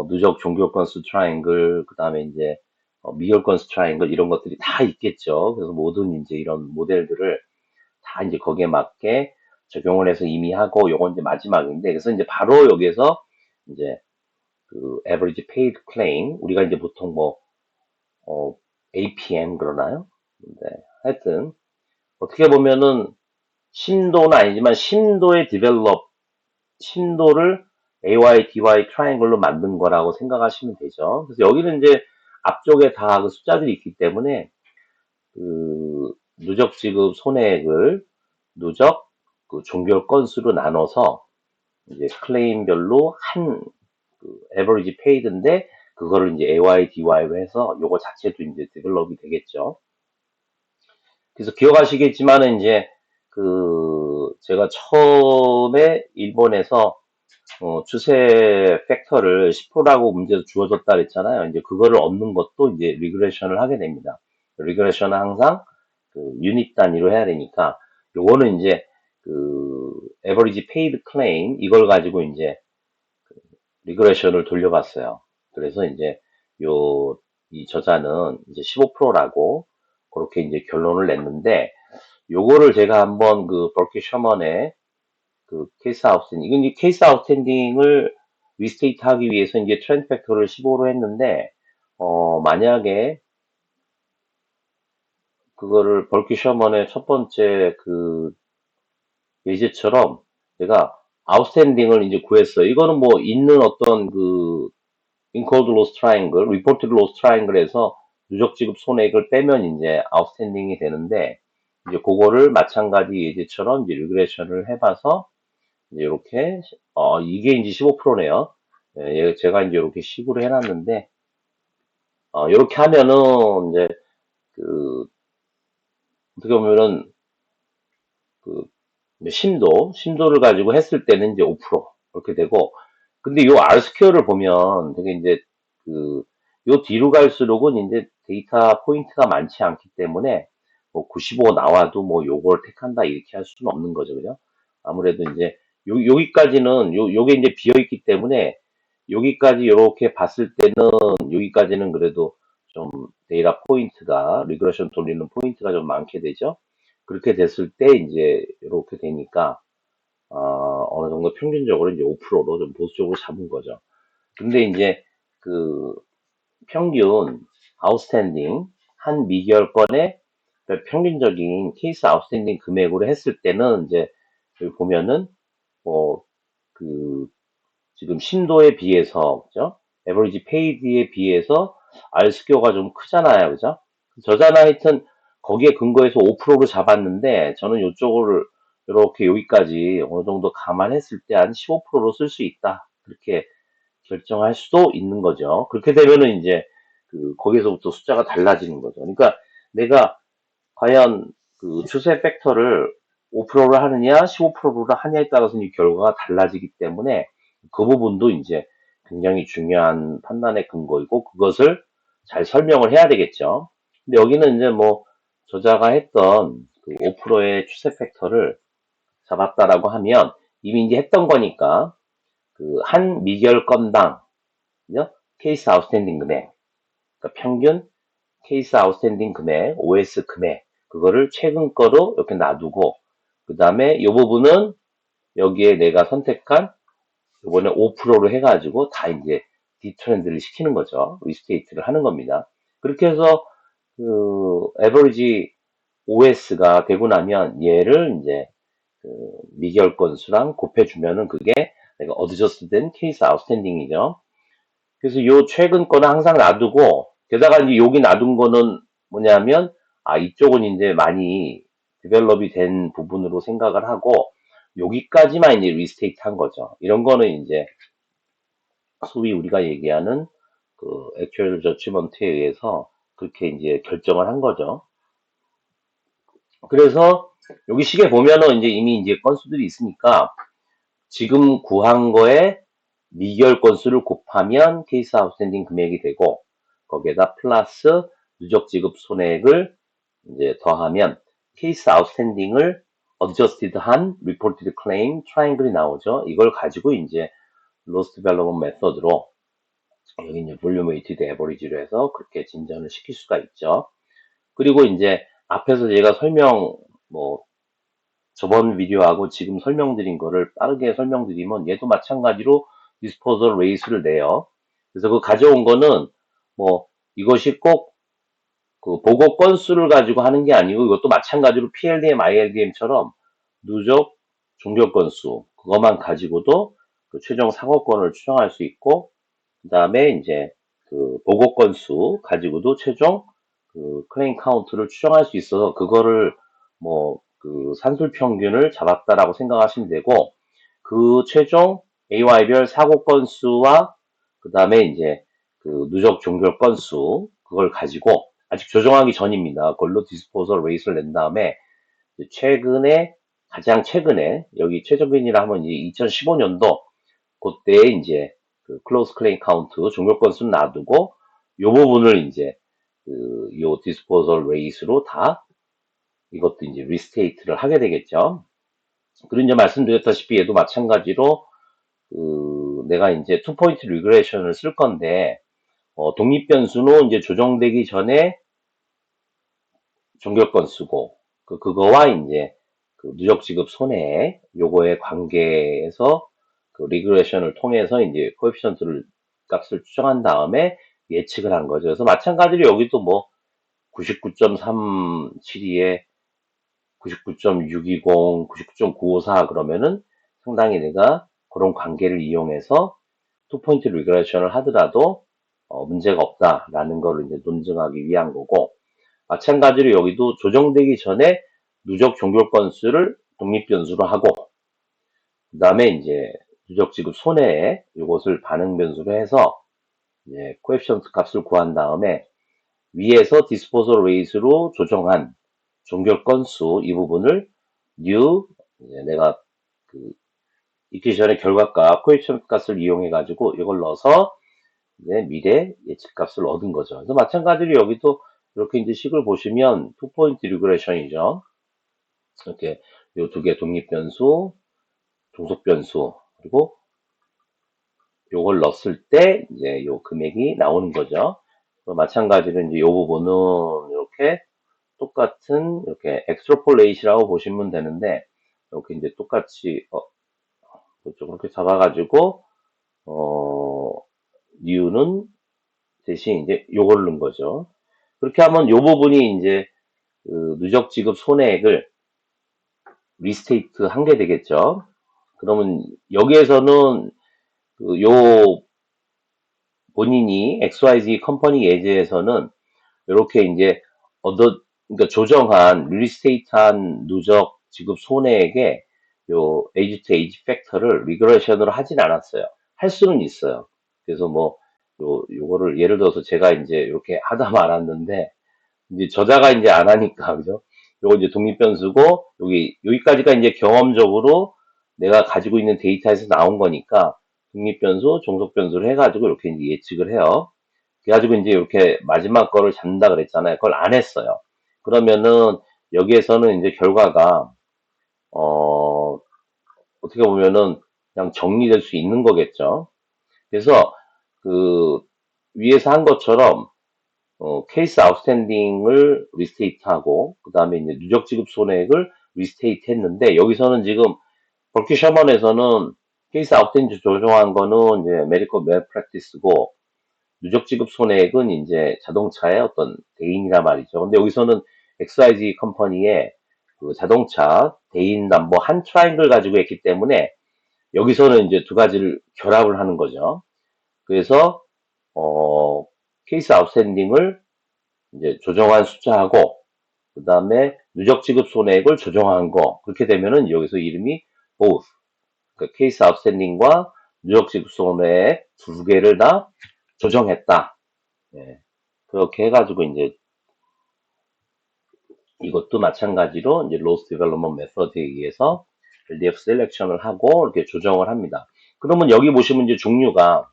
누적 종교 건수 트라이앵글, 그 다음에 이제 미결 건수 트라이앵글 이런 것들이 다 있겠죠. 그래서 모든 이제 이런 모델들을 다 이제 거기에 맞게 적용을 해서 이미 하고 요건 이제 마지막인데 그래서 이제 바로 여기에서 이제 그 average paid claim 우리가 이제 보통 뭐 APM 그러나요? 네, 하여튼 어떻게 보면은 심도는 아니지만 심도의 디벨롭 심도를 AY, DY 트라이앵글로 만든 거라고 생각하시면 되죠. 그래서 여기는 이제 앞쪽에 다 그 숫자들이 있기 때문에 그 누적 지급 손해액을 누적 그 종결 건수로 나눠서 이제 클레임별로 그 에버리지 페이드인데 그거를 이제 AY, DY로 해서 요거 자체도 이제 디벨롭이 되겠죠. 그래서 기억하시겠지만은 이제 그 제가 처음에 일본에서 추세 팩터를 10%라고 문제도 주어졌다 그랬잖아요. 이제 그거를 얻는 것도 이제 리그레션을 하게 됩니다. 리그레션은 항상 그 유닛 단위로 해야 되니까 요거는 이제 그 에버리지 페이드 클레임 이걸 가지고 이제 리그레션을 돌려봤어요. 그래서 이제 요 이 저자는 이제 15%라고 그렇게 이제 결론을 냈는데 요거를 제가 한번 그 버키 셔먼의 그 케이스 아웃스탠딩 이건 이제 케이스 아웃스탠딩을 리스테이트 하기 위해서 이제 트렌드 팩터를 15로 했는데 만약에 그거를 벌키 셔먼의 첫 번째 그 예제처럼 제가 아웃스탠딩을 이제 구했어요. 이거는 뭐 있는 어떤 그 인코드 로스 트라이앵글, 리포티드 로스 트라이앵글에서 누적 지급 손해액을 빼면 이제 아웃스탠딩이 되는데 이제 그거를 마찬가지 예제처럼 이제 리그레션을 해봐서 이제 이렇게 이게 이제 15%네요. 예, 제가 이제 이렇게 식으로 해놨는데 이렇게 하면은 이제 그 어떻게 보면은 그 심도를 가지고 했을 때는 이제 5% 그렇게 되고 근데 요 R스퀘어를 보면 되게 이제 그 요 뒤로 갈수록은 이제 데이터 포인트가 많지 않기 때문에 뭐 95 나와도 뭐 요걸 택한다 이렇게 할 수는 없는 거죠, 그죠? 아무래도 이제 여기까지는 요게 이제 비어 있기 때문에 여기까지 이렇게 봤을 때는 여기까지는 그래도 좀 데이터 포인트가 리그레션 돌리는 포인트가 좀 많게 되죠. 그렇게 됐을 때 이제 이렇게 되니까 어느 정도 평균적으로 이제 5%로 좀 보수적으로 잡은 거죠. 근데 이제 그 평균 아웃스탠딩 한 미결권의 평균적인 케이스 아웃스탠딩 금액으로 했을 때는 이제 여기 보면은 뭐 그 지금 심도에 비해서 그죠? 에버리지 페이드에 비해서 R스퀘어가 좀 크잖아요, 그죠? 저자는 하여튼 거기에 근거해서 5%로 잡았는데 저는 이쪽을 이렇게 여기까지 어느 정도 감안했을 때 한 15%로 쓸 수 있다. 그렇게 결정할 수도 있는 거죠. 그렇게 되면은 이제 그 거기서부터 숫자가 달라지는 거죠. 그러니까 내가 과연 그 추세 팩터를 5%를 하느냐, 15%를 하냐에 따라서 이 결과가 달라지기 때문에 그 부분도 이제 굉장히 중요한 판단의 근거이고 그것을 잘 설명을 해야 되겠죠. 근데 여기는 이제 뭐 저자가 했던 그 5%의 추세 팩터를 잡았다라고 하면 이미 이제 했던 거니까 그 한 미결 건당 케이스 아웃스탠딩 금액, 그러니까 평균 케이스 아웃스탠딩 금액, OS 금액, 그거를 최근 거로 이렇게 놔두고, 그 다음에 이 부분은 여기에 내가 선택한 이번에 5%로 해가지고 다 이제 디트렌드를 시키는 거죠. 리스테이트를 하는 겁니다. 그렇게 해서 그 에버리지 OS가 되고 나면 얘를 이제 그 미결 건수랑 곱해주면은 그게 내가 어드저스트된 케이스 아웃스탠딩이죠. 그래서 요 최근 거는 항상 놔두고, 게다가 이제 여기 놔둔 거는 뭐냐면, 아, 이쪽은 이제 많이 디벨롭이 된 부분으로 생각을 하고, 여기까지만 이제 리스테이트 한 거죠. 이런 거는 이제 소위 우리가 얘기하는 그 액츄얼 저치먼트에 의해서 그렇게 이제 결정을 한 거죠. 그래서 여기 시계 보면은 이제 이미 이제 건수들이 있으니까 지금 구한 거에 미결 건수를 곱하면 케이스 아웃스탠딩 금액이 되고 거기에다 플러스 누적 지급 손해액을 이제 더하면 케이스 아웃스탠딩을 어드저스티드 한 리포티드 클레임 트라이앵글이 나오죠. 이걸 가지고 이제 로스 디벨롭먼트 메서드로 여기 이제 볼륨 웨이티드 에버리지로 해서 그렇게 진전을 시킬 수가 있죠. 그리고 이제 앞에서 제가 설명 뭐 저번 비디오하고 지금 설명드린 거를 빠르게 설명드리면 얘도 마찬가지로 디스포절 레이스를 내요. 그래서 그 가져온 거는 뭐 이것이 꼭 그 보고 건수를 가지고 하는 게 아니고 이것도 마찬가지로 PLDM, ILDM처럼 누적 종결 건수 그것만 가지고도 그 최종 상호권을 추정할 수 있고 그 다음에 이제 그 보고 건수 가지고도 최종 그 클레임 카운트를 추정할 수 있어서 그거를 뭐 그 산술 평균을 잡았다라고 생각하시면 되고 그 최종 AY별 사고 건수와 그 다음에 이제 그 누적 종결 건수 그걸 가지고 아직 조정하기 전입니다. 그걸로 디스포설 레이스를 낸 다음에 최근에 가장 최근에 여기 최저빈이라 하면 이제 2015년도 그때에 이제 그 클로스 클레임 카운트 종결 건수는 놔두고 요 부분을 이제 요 디스포설 레이스로 다 이것도 이제 리스테이트를 하게 되겠죠. 그리고 이제 말씀드렸다시피 얘도 마찬가지로 내가 이제 투 포인트 리그레이션을 쓸 건데 독립 변수는 이제 조정되기 전에 종결 건수고 그거와 이제 그 누적 지급 손해 요거의 관계에서 그 리그레이션을 통해서 이제 코에피션트를 값을 추정한 다음에 예측을 한 거죠. 그래서 마찬가지로 여기도 뭐 99.372에 99.620, 99.954 그러면은 상당히 내가 그런 관계를 이용해서 투포인트 리그레이션을 하더라도 문제가 없다라는 걸 이제 논증하기 위한 거고 마찬가지로 여기도 조정되기 전에 누적 종결 건수를 독립 변수로 하고 그 다음에 이제 누적 지급 손해에 이것을 반응 변수로 해서 이제 코에피션트 값을 구한 다음에 위에서 디스포설 레이스로 조정한 종결 건수 이 부분을 new 내가 그 이퀴션의 결과값 코에피션트 값을 이용해 가지고 이걸 넣어서 이제 미래 예측 값을 얻은 거죠. 그래서 마찬가지로 여기도 이렇게 이제 식을 보시면 투 포인트 리그레이션이죠. 이렇게 요 두 개 독립 변수, 종속 변수 그리고 요걸 넣었을 때 이제 요 금액이 나오는 거죠. 마찬가지로 이제 요 부분은 이렇게 똑같은 이렇게 엑스트라폴레이시라고 보시면 되는데 이렇게 이제 똑같이 그렇게 잡아가지고 new는 대신 이제 요걸 넣은 거죠. 그렇게 하면 요 부분이 이제 그 누적 지급 손해액을 리스테이트 한 게 되겠죠. 그러면 여기에서는 그요 본인이 XYZ 컴퍼니 예제에서는 이렇게 이제 그러니까 조정한 리스테이트한 누적 지급 손해액에 요 에이지 투 에이지 팩터를 리그레이션으로 하진 않았어요. 할 수는 있어요. 그래서 뭐 요거를 예를 들어서 제가 이제 이렇게 하다 말았는데 이제 저자가 이제 안 하니까 그죠? 요거 이제 독립 변수고 여기까지가 이제 경험적으로 내가 가지고 있는 데이터에서 나온 거니까 독립 변수, 종속 변수를 해가지고 이렇게 이제 예측을 해요. 그래가지고 이제 이렇게 마지막 거를 잡는다 그랬잖아요. 그걸 안 했어요. 그러면은 여기에서는 이제 결과가, 어, 어떻게 보면은 그냥 정리될 수 있는 거겠죠. 그래서 그 위에서 한 것처럼 케이스 아웃스탠딩을 리스테이트하고 그 다음에 이제 누적 지급 손해액을 리스테이트 했는데 여기서는 지금 버키 셔먼에서는 케이스 아웃스탠딩 조정한 거는 이제 메디컬 malpractice고 누적 지급 손해액은 이제 자동차의 어떤 대인이란 말이죠. 근데 여기서는 XYZ 컴퍼니의 그 자동차 대인 담보 한 트라이앵글 가지고 했기 때문에 여기서는 이제 두 가지를 결합을 하는 거죠. 그래서 어, 케이스 아웃스탠딩을 이제 조정한 숫자하고 그 다음에 누적 지급 손해액을 조정한 거 그렇게 되면은 여기서 이름이 both 그 케이스 아웃스탠딩과 누적 지급 손해액 두 개를 다 조정했다. 예, 그렇게 해가지고 이제 이것도 마찬가지로 이제 로스 디벨롭먼트 메서드에 의해서 LDF 셀렉션을 하고 이렇게 조정을 합니다. 그러면 여기 보시면 이제 종류가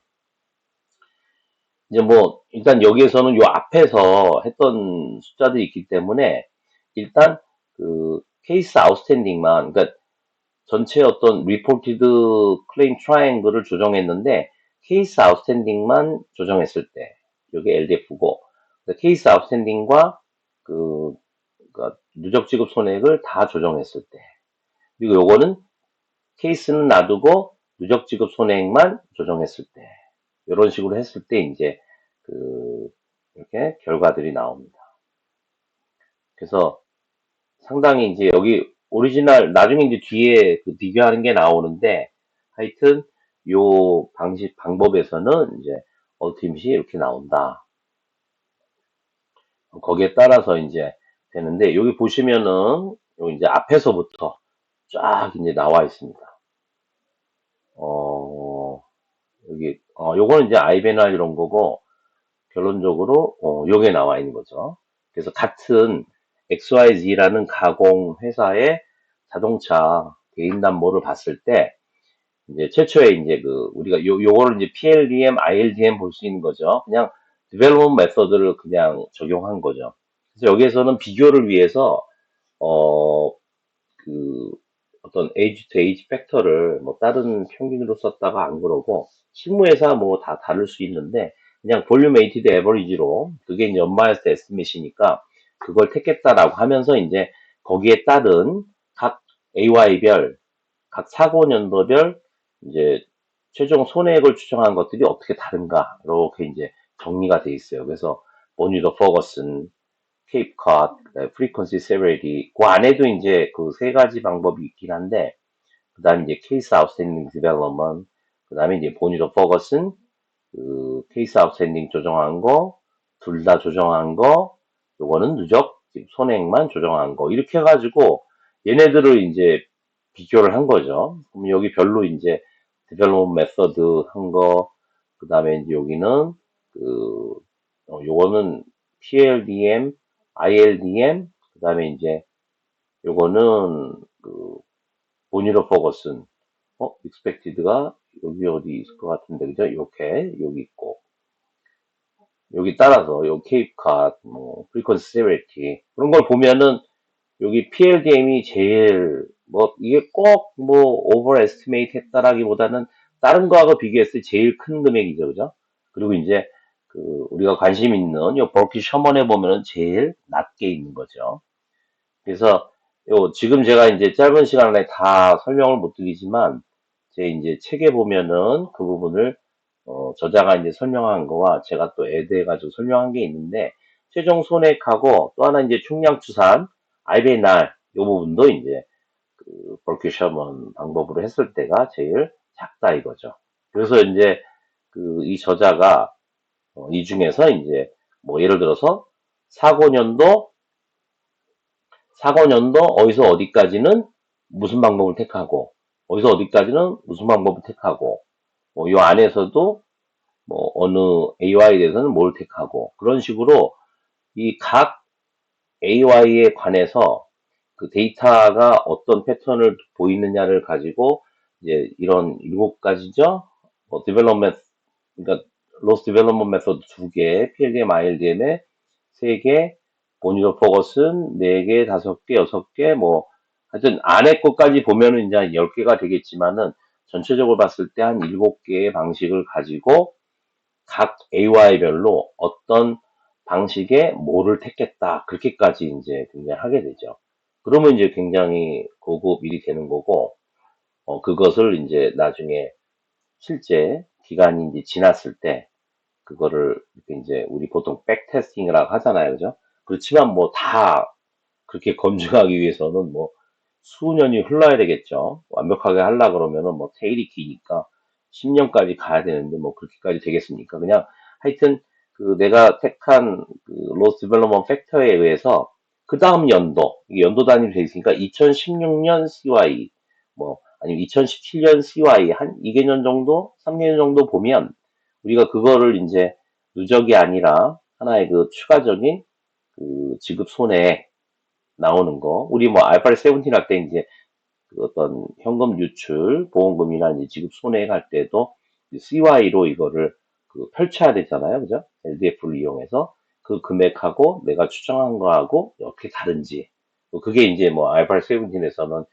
이제 뭐 일단 여기에서는 요 앞에서 했던 숫자들이 있기 때문에 일단 그 케이스 아웃스탠딩만 그러니까 전체 어떤 리포티드 클레임 트라이앵글을 조정했는데 케이스 아웃스탠딩만 조정했을 때 이게 LDF고 케이스 아웃스탠딩과 그 그러니까 누적 지급 손해액을 다 조정했을 때 그리고 요거는 케이스는 놔두고 누적 지급 손해액만 조정했을 때 이런 식으로 했을 때 이제 그 이렇게 결과들이 나옵니다. 그래서 상당히 이제 여기 오리지널 나중에 이제 뒤에 그 비교하는 게 나오는데 하여튼 요 방법에서는 이제 얼티밋이 이렇게 나온다. 거기에 따라서 이제 되는데 여기 보시면은 요 이제 앞에서부터 쫙 이제 나와 있습니다. 어, 여기 요거는 이제 아이베나 이런 거고 결론적으로 요게 나와 있는 거죠. 그래서 같은 XYZ라는 가공 회사의 자동차 개인 담보를 봤을 때 이제 최초에 이제 그 우리가 요거를 이제 PLDM, ILDM 볼 수 있는 거죠. 그냥 디벨롭먼트 메서드를 그냥 적용한 거죠. 그래서 여기에서는 비교를 위해서 어 그 어떤 에이지 투 에이지 팩터를 뭐 다른 평균으로 썼다가 안 그러고 실무회사 뭐 다 다를 수 있는데 그냥 볼륨 웨이티드 에버리지로 그게 이제 언바이어스드 에스티메이션이니까 그걸 택했다라고 하면서 이제 거기에 따른 각 AY별 각 사고 연도별 이제 최종 손해액을 추정한 것들이 어떻게 다른가 이렇게 이제 정리가 돼 있어요. 그래서 버뮤다 퍼거슨 케이프 컷, 프리퀀시 세버리티 그 안에도 이제 그 세 가지 방법이 있긴 한데 그 다음에 이제 케이스 아웃스탠딩 디벨롭먼트 그 다음에 이제 보니더 퍼거슨 그 케이스 아웃스탠딩 조정한 거 둘 다 조정한 거 요거는 누적 손해액만 조정한 거 이렇게 해가지고 얘네들을 이제 비교를 한 거죠. 그럼 여기 별로 이제 디벨롭먼트 메서드 한 거, 그 다음에 이제 여기는 그 요거는 PLDM, ILDM, 그 다음에 이제 요거는 그 보니러 퍼거슨, expected가 여기 어디 있을 것 같은데 그죠? 이렇게 여기 있고 여기 따라서 요 케이프 컷, 뭐 프리퀀시 세버리티 그런 걸 보면은 여기 PLDM이 제일 뭐 이게 꼭 뭐 오버 에스티메이트 했다라기보다는 다른 거하고 비교했을 때 제일 큰 금액이죠, 그죠? 그리고 이제 그 우리가 관심 있는 요 버키 셔먼에 보면은 제일 낮게 있는 거죠. 그래서 요 지금 제가 이제 짧은 시간 안에 다 설명을 못 드리지만 제 이제 책에 보면은 그 부분을 저자가 이제 설명한 거와 제가 또 애드해 가지고 설명한 게 있는데 최종 손해액하고 또 하나 이제 총량 추산 IBNR 요 부분도 이제 그 버큐 셔먼 방법으로 했을 때가 제일 작다 이거죠. 그래서 이제 그 이 저자가 이 중에서 이제 뭐 예를 들어서 사고년도 사고년도 어디서 어디까지는 무슨 방법을 택하고 어디서 어디까지는 무슨 방법을 택하고 뭐 이 안에서도 뭐 어느 AY에 대해서는 뭘 택하고 그런 식으로 이 각 AY에 관해서 그 데이터가 어떤 패턴을 보이느냐를 가지고 이제 이런 일곱 가지죠. 디벨롭먼트 그러니까 로스 디벨롭먼트 메소드 두 개, PLDM, ILDM에 세 개, 본유로 포것은 4개, 5개, 6개, 뭐, 하여튼 안에 것까지 보면은 이제 한 10개가 되겠지만은 전체적으로 봤을 때 한 7개의 방식을 가지고 각 AY별로 어떤 방식의 뭐를 택했다. 그렇게까지 이제 굉장히 하게 되죠. 그러면 이제 굉장히 고급 일이 되는 거고, 그것을 이제 나중에 실제 기간이 이제 지났을 때 그거를 이렇게 이제 우리 보통 백테스팅이라고 하잖아요. 그죠? 그렇지만 뭐 다 그렇게 검증하기 위해서는 뭐 수년이 흘러야 되겠죠. 완벽하게 하려 그러면은 뭐 테일이 기니까 10년까지 가야 되는데 뭐 그렇게까지 되겠습니까? 그냥 하여튼 그 내가 택한 그 로스 디벨롭먼트 팩터에 의해서 그 다음 연도, 이게 연도 단위로 돼 있으니까 2016년 CY, 뭐 아니면 2017년 CY 한 2개년 정도, 3개년 정도 보면 우리가 그거를 이제 누적이 아니라 하나의 그 추가적인 그 지급 손해액 나오는 거. 우리 뭐 알파를 세븐틴 할 때 이제 그 어떤 현금 유출, 보험금이나 이제 지급 손해액 할 때도 CY로 이거를 그 펼쳐야 되잖아요. 그죠? LDF를 이용해서 그 금액하고 내가 추정한 거하고 어떻게 다른지. 뭐 그게 이제 뭐 알파 세븐틴에서는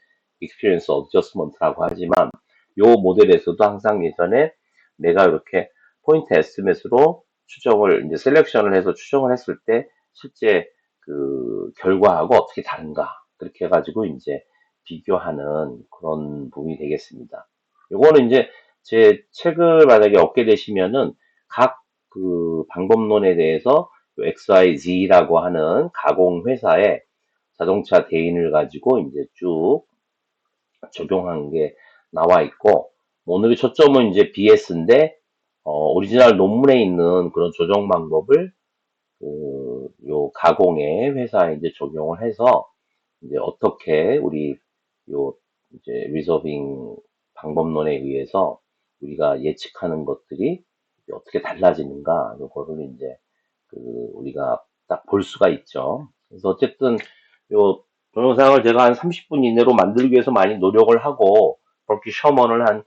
experience adjustment라고 하지만 요 모델에서도 항상 예전에 내가 이렇게 포인트 에스티메이트로 추정을 이제 셀렉션을 해서 추정을 했을 때 실제 그 결과하고 어떻게 다른가 그렇게 해가지고 이제 비교하는 그런 부분이 되겠습니다. 요거는 이제 제 책을 만약에 얻게 되시면은 각 그 방법론에 대해서 XYZ라고 하는 가공 회사의 자동차 대인을 가지고 이제 쭉 적용한 게 나와 있고, 오늘의 초점은 이제 BS인데, 오리지널 논문에 있는 그런 조정 방법을 요 가공의 회사에 이제 적용을 해서 이제 어떻게 우리 요 이제 리저빙 방법론에 의해서 우리가 예측하는 것들이 어떻게 달라지는가 요거를 이제 그 우리가 딱 볼 수가 있죠. 그래서 어쨌든 요 동영상을 제가 한 30분 이내로 만들기 위해서 많이 노력을 하고 버키 셔먼을 한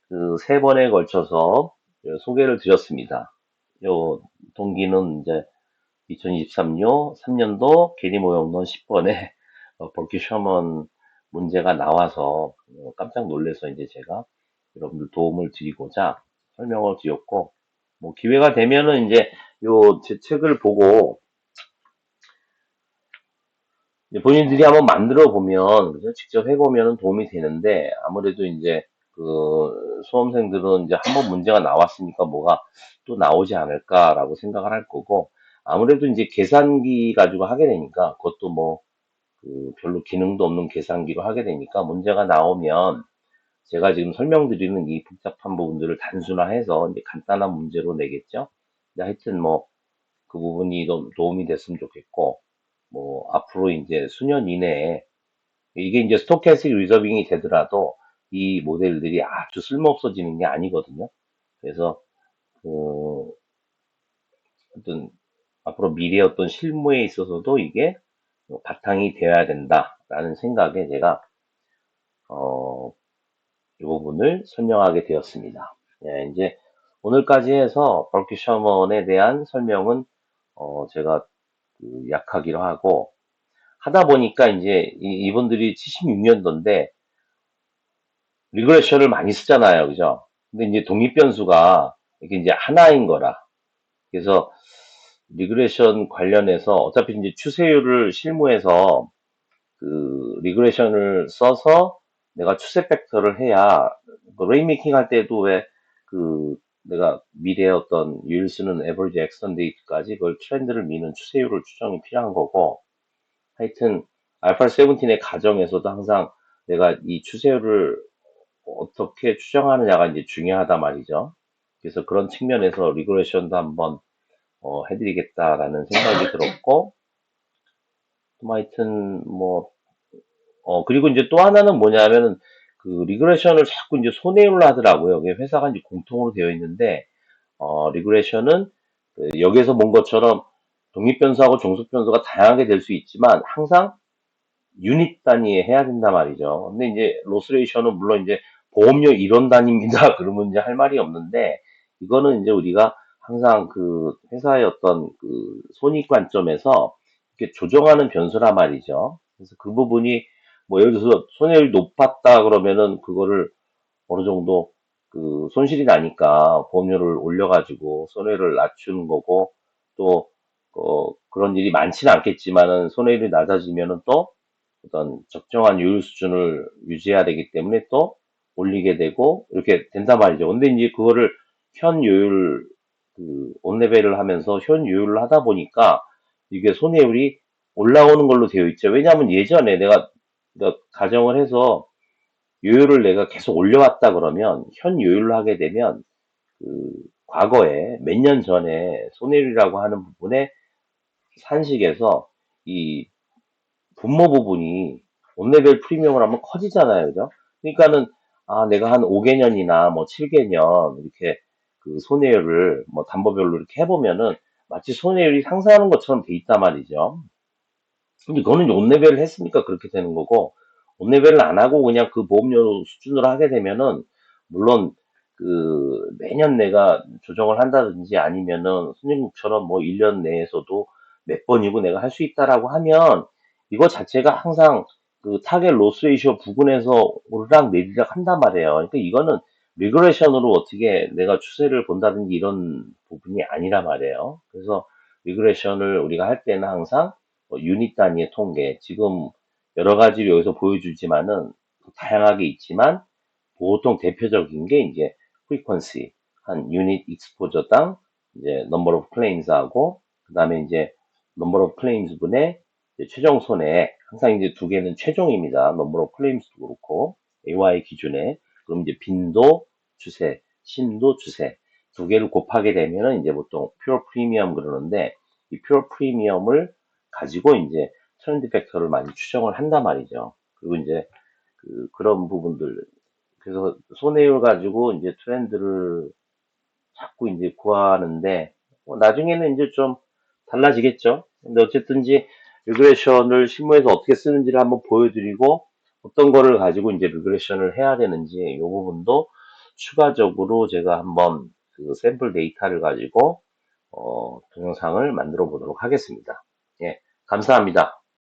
그 3번에 걸쳐서 소개를 드렸습니다. 요 동기는 이제 2023년 3년도 계리 모형론 10번에 버키 셔먼 문제가 나와서 깜짝 놀라서 이제 제가 여러분들 도움을 드리고자 설명을 드렸고, 뭐 기회가 되면은 이제 요 제 책을 보고 이제 본인들이 한번 만들어 보면 그죠? 직접 해보면 도움이 되는데 아무래도 이제 그 수험생들은 이제 한번 문제가 나왔으니까 뭐가 또 나오지 않을까라고 생각을 할 거고, 아무래도 이제 계산기 가지고 하게 되니까 그것도 뭐 그 별로 기능도 없는 계산기로 하게 되니까 문제가 나오면 제가 지금 설명드리는 이 복잡한 부분들을 단순화해서 이제 간단한 문제로 내겠죠. 근데 하여튼 뭐 그 부분이 좀 도움이 됐으면 좋겠고, 뭐 앞으로 이제 수년 이내에 이게 이제 스토캐스틱 리저빙이 되더라도 이 모델들이 아주 쓸모없어지는 게 아니거든요. 그래서 그 어떤 앞으로 미래의 어떤 실무에 있어서도 이게 바탕이 되어야 된다라는 생각에 제가 어, 이 부분을 설명하게 되었습니다. 예, 이제 오늘까지 해서 벌키 셔먼에 대한 설명은 제가 그 약하기로 하고, 하다 보니까 이제 이분들이 76년도인데 리그레션을 많이 쓰잖아요. 그죠? 근데 이제 독립변수가 이게 이제 하나인 거라. 그래서 리그레션 관련해서 어차피 이제 추세율을 실무해서 그 리그레션을 써서 내가 추세 팩터를 해야 그 레인메이킹 할 때도 왜 그 내가 미래의 어떤 유일 쓰는 에버리지 엑스턴 데이트까지 그걸 트렌드를 미는 추세율을 추정이 필요한 거고, 하여튼 알파 세븐틴의 가정에서도 항상 내가 이 추세율을 어떻게 추정하느냐가 이제 중요하다 말이죠. 그래서 그런 측면에서 리그레션도 한번 해드리겠다라는 생각이 들었고, 또 하여튼 뭐 그리고 이제 또 하나는 뭐냐면은 그 리그레션을 자꾸 이제 손해율로 하더라고요. 이게 회사가 이제 공통으로 되어 있는데 리그레션은 그 여기에서 본 것처럼 독립변수하고 종속변수가 다양하게 될 수 있지만 항상 유닛 단위에 해야 된단 말이죠. 근데 이제 로스 레이셔는 물론 이제 보험료 1원 단위입니다. 그러면 이제 할 말이 없는데, 이거는 이제 우리가 항상 그 회사의 어떤 그 손익 관점에서 이렇게 조정하는 변수란 말이죠. 그래서 그 부분이 뭐 예를 들어서 손해율이 높았다 그러면은 그거를 어느 정도 그 손실이 나니까 보험료를 올려가지고 손해를 낮추는 거고 또 그런 일이 많지는 않겠지만은 손해율이 낮아지면은 또 어떤 적정한 요율 수준을 유지해야 되기 때문에 또 올리게 되고 이렇게 된단 말이죠. 근데 이제 그거를 현 요율 그 온레벨을 하면서 현 요율을 하다 보니까 이게 손해율이 올라오는 걸로 되어 있죠. 왜냐하면 예전에 내가 그러니까 가정을 해서 요율을 내가 계속 올려왔다 그러면 현 요율로 하게 되면 그 과거에 몇 년 전에 손해율이라고 하는 부분에 산식에서 이 분모 부분이 온레벨 프리미엄을 하면 커지잖아요. 그죠? 그러니까는 아 내가 한 5개년이나 뭐 7개년 이렇게 그 손해율을 뭐 담보별로 이렇게 해보면은 마치 손해율이 상승하는 것처럼 돼 있단 말이죠. 근데 그거는 온레벨을 했으니까 그렇게 되는 거고, 온레벨을 안 하고 그냥 그 보험료 수준으로 하게 되면은, 물론, 매년 내가 조정을 한다든지 아니면은, 선진국처럼 뭐 1년 내에서도 몇 번이고 내가 할 수 있다라고 하면, 이거 자체가 항상 그 타겟 로스 레이쇼 부근에서 오르락 내리락 한단 말이에요. 그러니까 이거는 리그레션으로 어떻게 내가 추세를 본다든지 이런 부분이 아니란 말이에요. 그래서 리그레션을 우리가 할 때는 항상 유닛 단위의 통계, 지금 여러 가지를 여기서 보여주지만은 다양하게 있지만 보통 대표적인 게 이제 frequency, 한 유닛 익스포저당 이제 number of claims하고 그다음에 이제 number of claims 분의 이제 최종 손해, 항상 이제 두 개는 최종입니다. number of claims도 그렇고 AY 기준에 그럼 이제 빈도 주세, 심도 주세 두 개를 곱하게 되면은 이제 보통 pure premium 그러는데 이 pure premium을 가지고 이제 트렌드 팩터를 많이 추정을 한단 말이죠. 그리고 이제 그런 부분들, 그래서 손해율 가지고 이제 트렌드를 자꾸 이제 구하는데 나중에는 이제 좀 달라지겠죠. 근데 어쨌든지 리그레션을 실무에서 어떻게 쓰는지를 한번 보여드리고 어떤 거를 가지고 이제 리그레션을 해야 되는지 이 부분도 추가적으로 제가 한번 그 샘플 데이터를 가지고 동영상을 만들어 보도록 하겠습니다. 예, 감사합니다.